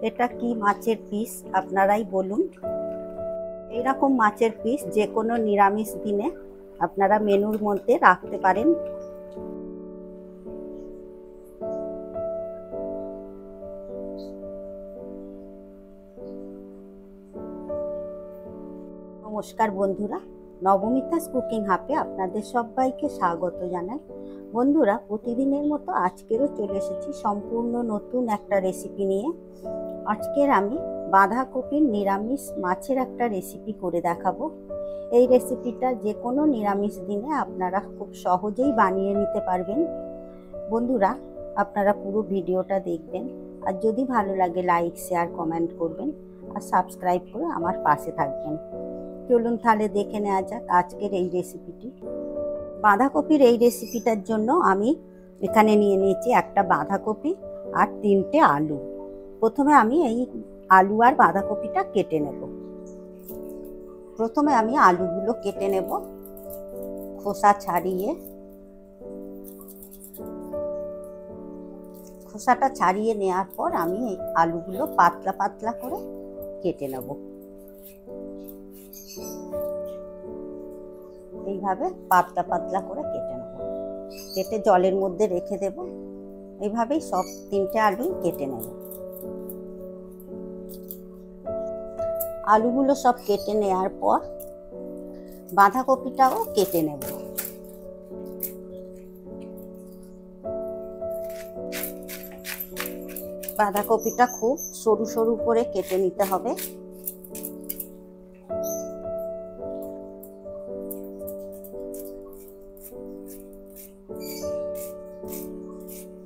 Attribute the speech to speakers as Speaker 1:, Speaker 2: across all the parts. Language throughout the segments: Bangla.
Speaker 1: এটা কি মাছের পিস আপনারাই বলুন। এইরকম মাছের পিস যে কোনো নিরামিষ দিনে আপনারা মেনুর মধ্যে রাখতে পারেন। নমস্কার বন্ধুরা, নবমিতাস কুকিং হাবে আপনাদের সবাইকে স্বাগত জানাই। বন্ধুরা, প্রতিদিনের মতো আজকেরও চলে এসেছি সম্পূর্ণ নতুন একটা রেসিপি নিয়ে। আজকের আমি বাঁধাকপির নিরামিষ মাছের একটা রেসিপি করে দেখাবো। এই রেসিপিটা যে কোনো নিরামিষ দিনে আপনারা খুব সহজেই বানিয়ে নিতে পারবেন। বন্ধুরা, আপনারা পুরো ভিডিওটা দেখবেন, আর যদি ভালো লাগে লাইক শেয়ার কমেন্ট করবেন, আর সাবস্ক্রাইব করে আমার পাশে থাকবেন। চলুন তাহলে দেখে নেওয়া যাক আজকের এই রেসিপিটি। বাঁধাকপির এই রেসিপিটার জন্য আমি এখানে নিয়ে নিয়েছি একটা বাঁধাকপি আর 3টে আলু। প্রথমে আমি এই আলু আর বাঁধাকপিটা কেটে নেব। প্রথমে আমি আলুগুলো কেটে নেব খোসা ছাড়িয়ে। খোসাটা ছাড়িয়ে নেওয়ার পর আমি এই আলুগুলো পাতলা পাতলা করে কেটে নেব। এইভাবে পাতলা পাতলা করে কেটে নেব, কেটে জলের মধ্যে রেখে দেব। এইভাবেই সব 3টে আলু কেটে নেব। আলুগুলো সব কেটে নেওয়ার পর বাঁধাকপিটাও কেটে নেব। বাঁধাকপিটা খুব সরু সরু করে কেটে নিতে হবে।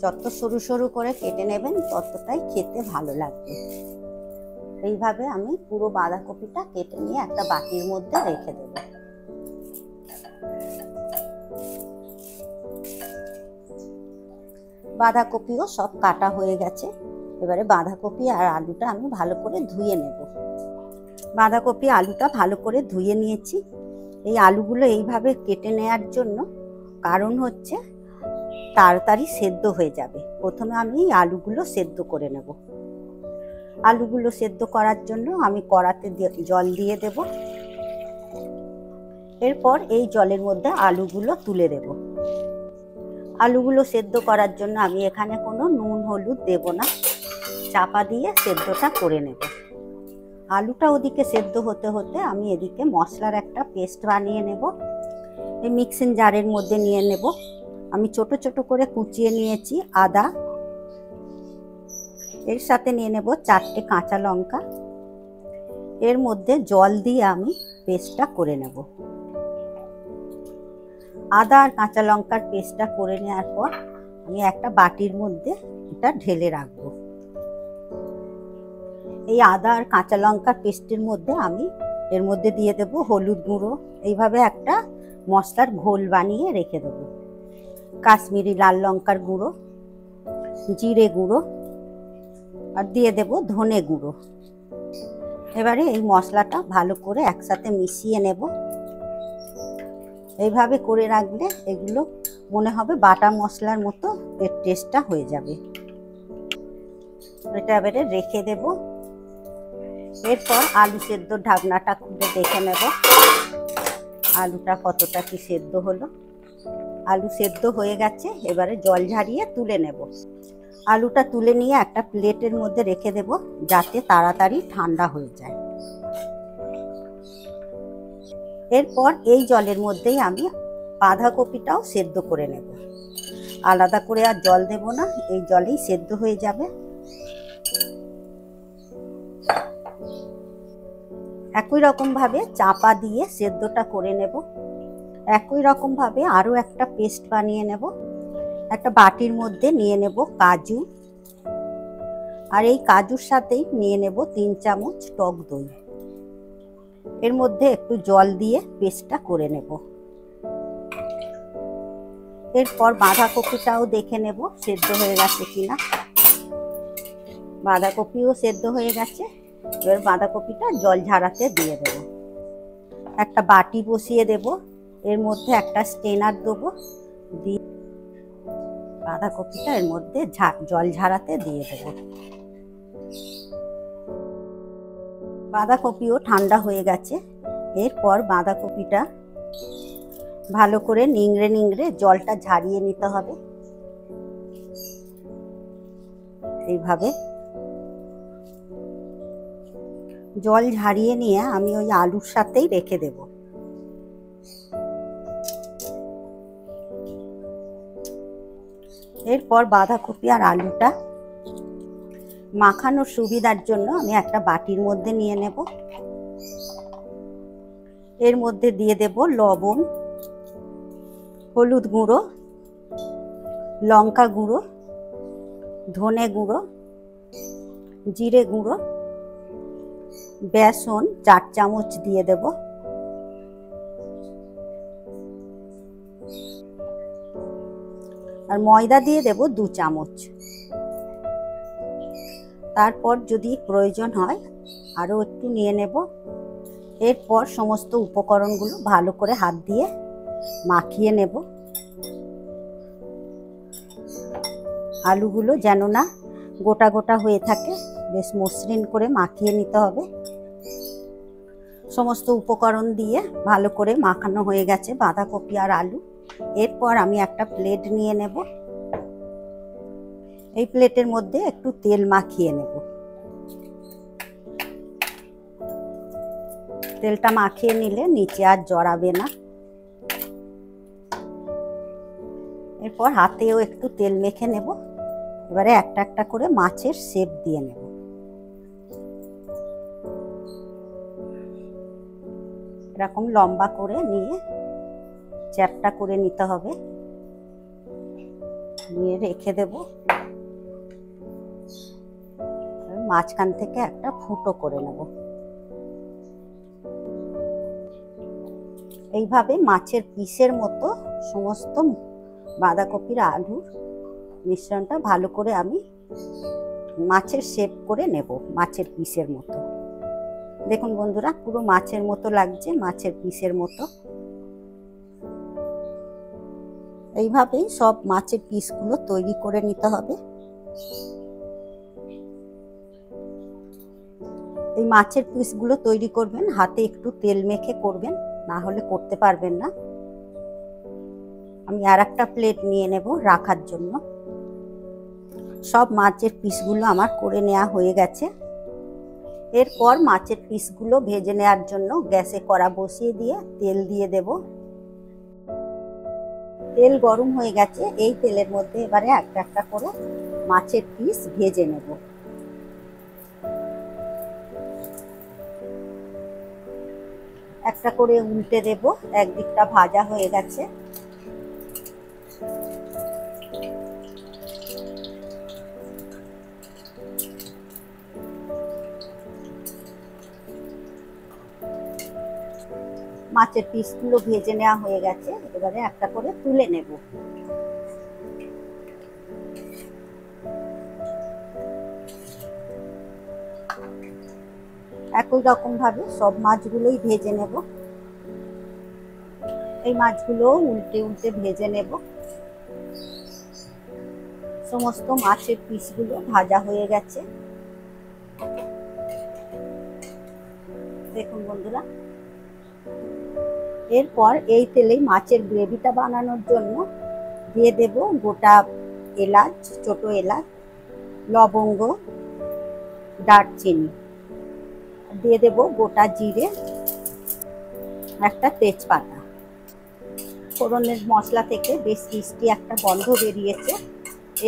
Speaker 1: যত সরু সরু করে কেটে নেবেন ততটাই খেতে ভালো লাগবে। এইভাবে আমি পুরো বাঁধাকপিটা কেটে নিয়ে একটা বাটির মধ্যে রেখে দেব। বাঁধাকপিও সব কাটা হয়ে গেছে। এবারে বাঁধাকপি আর আলুটা আমি ভালো করে ধুয়ে নেব। বাঁধাকপি আলুটা ভালো করে ধুয়ে নিয়েছি। এই আলুগুলো এইভাবে কেটে নেওয়ার জন্য কারণ হচ্ছে তাড়াতাড়ি সেদ্ধ হয়ে যাবে। প্রথমে আমি আলুগুলো সেদ্ধ করে নেব। আলুগুলো সেদ্ধ করার জন্য আমি কড়াতে জল দিয়ে দেব। এরপর এই জলের মধ্যে আলুগুলো তুলে দেব। আলুগুলো সেদ্ধ করার জন্য আমি এখানে কোনো নুন হলুদ দেব না, চাপা দিয়ে সেদ্ধটা করে নেব। আলুটা ওদিকে সেদ্ধ হতে হতে আমি এদিকে মশলার একটা পেস্ট বানিয়ে নেব। এই মিক্সিং জারের মধ্যে নিয়ে নেব। আমি ছোট ছোট করে কুচিয়ে নিয়েছি আদা, এর সাথে নিয়ে নেব 4টে কাঁচা লঙ্কা। এর মধ্যে জল দিয়ে আমি পেস্টটা করে নেব। আদা আর কাঁচা লঙ্কার পেস্টটা করে নেওয়ার পর আমি একটা বাটির মধ্যে এটা ঢেলে রাখবো। এই আদা আর কাঁচা লঙ্কার পেস্টের মধ্যে আমি এর মধ্যে দিয়ে দেব হলুদ গুঁড়ো। এইভাবে একটা মশলার ঘোল বানিয়ে রেখে দেব। কাশ্মীরি লাল লঙ্কার গুঁড়ো, জিরে গুঁড়ো, আর দিয়ে দেব ধনে গুঁড়ো। এবারে এই মশলাটা ভালো করে একসাথে মিশিয়ে নেব। এইভাবে করে রাখলে এগুলো মনে হবে বাটা মশলার মতো এর টেস্টটা হয়ে যাবে। এটা এবারে রেখে দেব। এরপর আলু সেদ্ধ ঢাকনাটা খুলে দেখে নেব আলুটা কতটা কি সেদ্ধ হলো। আলু সেদ্ধ হয়ে গেছে। এবারে জল ঝারিয়ে তুলে নেব। আলুটা তুলে নিয়ে একটা প্লেটের মধ্যে রেখে দেব যাতে তাড়াতাড়ি ঠান্ডা হয়ে যায়। এরপর এই জলের মধ্যেই আমি বাঁধাকপিটাও সেদ্ধ করে নেব। আলাদা করে আর জল দেব না, এই জলেই সেদ্ধ হয়ে যাবে। একই রকম ভাবে চাপা দিয়ে সেদ্ধটা করে নেব। একই রকম ভাবে আরো একটা পেস্ট বানিয়ে নেব। একটা বাটির মধ্যে নিয়ে নেব কাজু, আর এই কাজুর সাথেই নিয়ে নেব 3 চামচ টক দই। এর মধ্যে একটু জল দিয়ে পেস্টটা করে নেব। এরপর বাঁধাকপিটাও দেখে নেব সেদ্ধ হয়ে গেছে কিনা। বাঁধাকপিও সেদ্ধ হয়ে গেছে। এবার বাঁধাকপিটা জল ঝরাতে দিয়ে দেব। একটা বাটি বসিয়ে দেব, এর মধ্যে একটা স্ট্রেনার দেবো, দিয়ে বাঁধাকপিটা এর মধ্যে জল ঝরাতে দিয়ে দেব। বাঁধাকপিও ঠান্ডা হয়ে গেছে। এরপর বাঁধাকপিটা ভালো করে নিংড়ে নিংড়ে জলটা ঝারিয়ে নিতে হবে। এইভাবে জল ঝারিয়ে নিয়ে আমি ওই আলুর সাথেই রেখে দেব। এরপর বাঁধাকপি আর আলুটা মাখানোর সুবিধার জন্য আমি একটা বাটির মধ্যে নিয়ে নেব। এর মধ্যে দিয়ে দেব লবণ, হলুদ গুঁড়ো, লঙ্কা গুঁড়ো, ধনে গুঁড়ো, জিরে গুঁড়ো, বেসন 4 চামচ দিয়ে দেব। আর ময়দা দিয়ে দেব 2 চামচ। তারপর যদি প্রয়োজন হয় আরও একটু নিয়ে নেব। এরপর সমস্ত উপকরণগুলো ভালো করে হাত দিয়ে মাখিয়ে নেব। আলুগুলো যেন না গোটা গোটা হয়ে থাকে, বেশ মসৃণ করে মাখিয়ে নিতে হবে। সমস্ত উপকরণ দিয়ে ভালো করে মাখানো হয়ে গেছে বাঁধাকপি আর আলু। এরপর আমি একটা প্লেট নিয়ে নেব। এই প্লেটের মধ্যে একটু তেল মাখিয়ে নেব। তেলটা মাখিয়ে নিলে নিচে আর জড়াবে না। এরপর হাতেও একটু তেল মেখে নেব। এবারে একটা একটা করে মাছের শেপ দিয়ে নেব। এরকম লম্বা করে নিয়ে চ্যাপটা করে নিতে হবে, নিয়ে রেখে দেব। মাঝখান থেকে একটা ফুটো করে নেব। এইভাবে মাছের পিসের মতো সমস্ত বাঁধাকপির আলুর মিশ্রণটা ভালো করে আমি মাছের শেপ করে নেব, মাছের পিসের মতো। দেখুন বন্ধুরা, পুরো মাছের মতো লাগছে, মাছের পিসের মতো। এইভাবেই সব মাছের পিসগুলো তৈরি করে নিতে হবে। এই মাছের পিসগুলো তৈরি করবেন হাতে একটু তেল মেখে করবেন, না হলে করতে পারবেন না। আমি আর একটা প্লেট নিয়ে নেব রাখার জন্য। সব মাছের পিসগুলো আমার করে নেওয়া হয়ে গেছে। এরপর মাছের পিসগুলো ভেজে নেওয়ার জন্য গ্যাসে কড়া বসিয়ে দিয়ে তেল দিয়ে দেব। তেল গরম হয়ে গেছে। এই তেলের মধ্যে এবারে একটা একটা করে মাছের পিস ভেজে নেব। একটা করে উল্টে দেব। একদিকটা ভাজা হয়ে গেছে। মাছের পিসগুলো ভেজে নেওয়া হয়ে গেছে। এবারে একটা করে তুলে নেব। একই রকম ভাবে সব মাছগুলোই ভেজে নেব। এই মাছগুলো উল্টে উল্টে ভেজে নেব। সমস্ত মাছের পিসগুলো ভাজা হয়ে গেছে। দেখুন বন্ধুরা, এরপর এই তেলেই মাছের গ্রেভিটা বানানোর জন্য দিয়ে দেব গোটা এলাচ, ছোট এলাচ, লবঙ্গ, দারচিনি, দিয়ে দেব গোটা জিরে, একটা তেজপাতা। ফোড়নের মশলা থেকে বেশ মিষ্টি একটা গন্ধ বেরিয়েছে।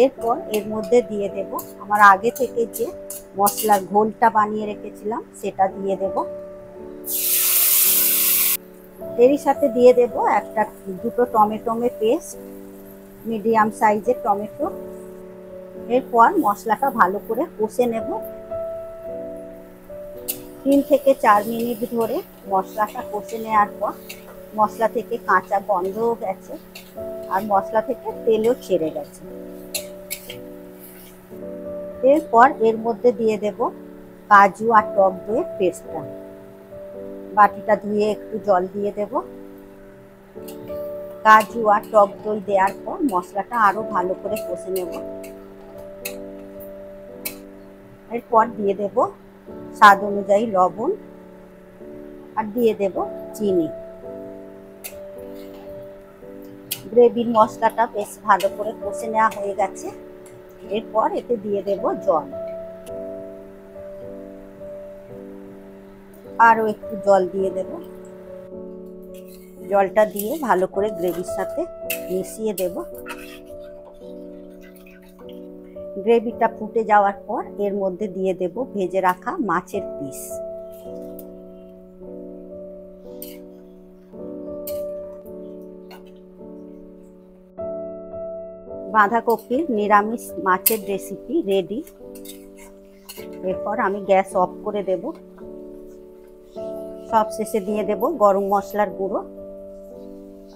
Speaker 1: এরপর এর মধ্যে দিয়ে দেব আমার আগে থেকে যে মশলার ঘোলটা বানিয়ে রেখেছিলাম সেটা দিয়ে দেব। এরই সাথে দিয়ে দেব দুটো টমেটো পেস্ট, মিডিয়াম সাইজের টমেটো। এরপর মশলাটা ভালো করে কষে নেব। 3 থেকে 4 মিনিট ধরে মশলাটা কষে নেওয়ার পর মশলা থেকে কাঁচা গন্ধও গেছে আর মশলা থেকে তেলও ছেড়ে গেছে। এরপর এর মধ্যে দিয়ে দেব কাজু আর টক দইয়ের পেস্টটা। বাটিটা ধুয়ে একটু জল দিয়ে দেব। কাজু আর টক দই দেওয়ার পর মশলাটা আরো ভালো করে কষে নেব। এরপর দিয়ে দেব স্বাদ অনুযায়ী লবণ আর দিয়ে দেব চিনি। গ্রেভির মশলাটা বেশ ভালো করে কষে নেওয়া হয়ে গেছে। এরপর এতে দিয়ে দেব জল, আরও একটু জল দিয়ে দেব। জলটা দিয়ে ভালো করে গ্রেভির সাথে মিশিয়ে দেব। গ্রেভিটা ফুটে যাওয়ার পর এর মধ্যে দিয়ে দেব ভেজে রাখা মাছের পিস। বাঁধাকপির নিরামিষ মাছের রেসিপি রেডি। এরপর আমি গ্যাস অফ করে দেব। সব শেষে দিয়ে দেব গরম মশলার গুঁড়ো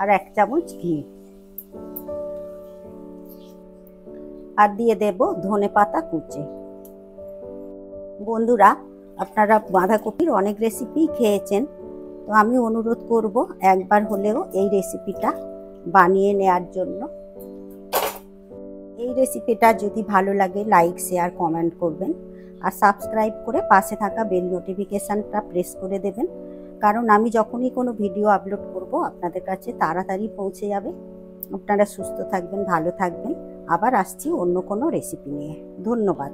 Speaker 1: আর 1 চামচ ঘি, আর দিয়ে দেব ধনেপাতা কুচি। বন্ধুরা, আপনারা বাঁধাকপির অনেক রেসিপি খেয়েছেন, তো আমি অনুরোধ করব একবার হলেও এই রেসিপিটা বানিয়ে নেওয়ার জন্য। এই রেসিপিটা যদি ভালো লাগে লাইক, শেয়ার, কমেন্ট করবেন আর সাবস্ক্রাইব করে পাশে থাকা বেল নোটিফিকেশানটা প্রেস করে দেবেন, কারণ আমি যখনই কোনো ভিডিও আপলোড করব আপনাদের কাছে তাড়াতাড়ি পৌঁছে যাবে। আপনারা সুস্থ থাকবেন, ভালো থাকবেন। আবার আসছি অন্য কোনো রেসিপি নিয়ে। ধন্যবাদ।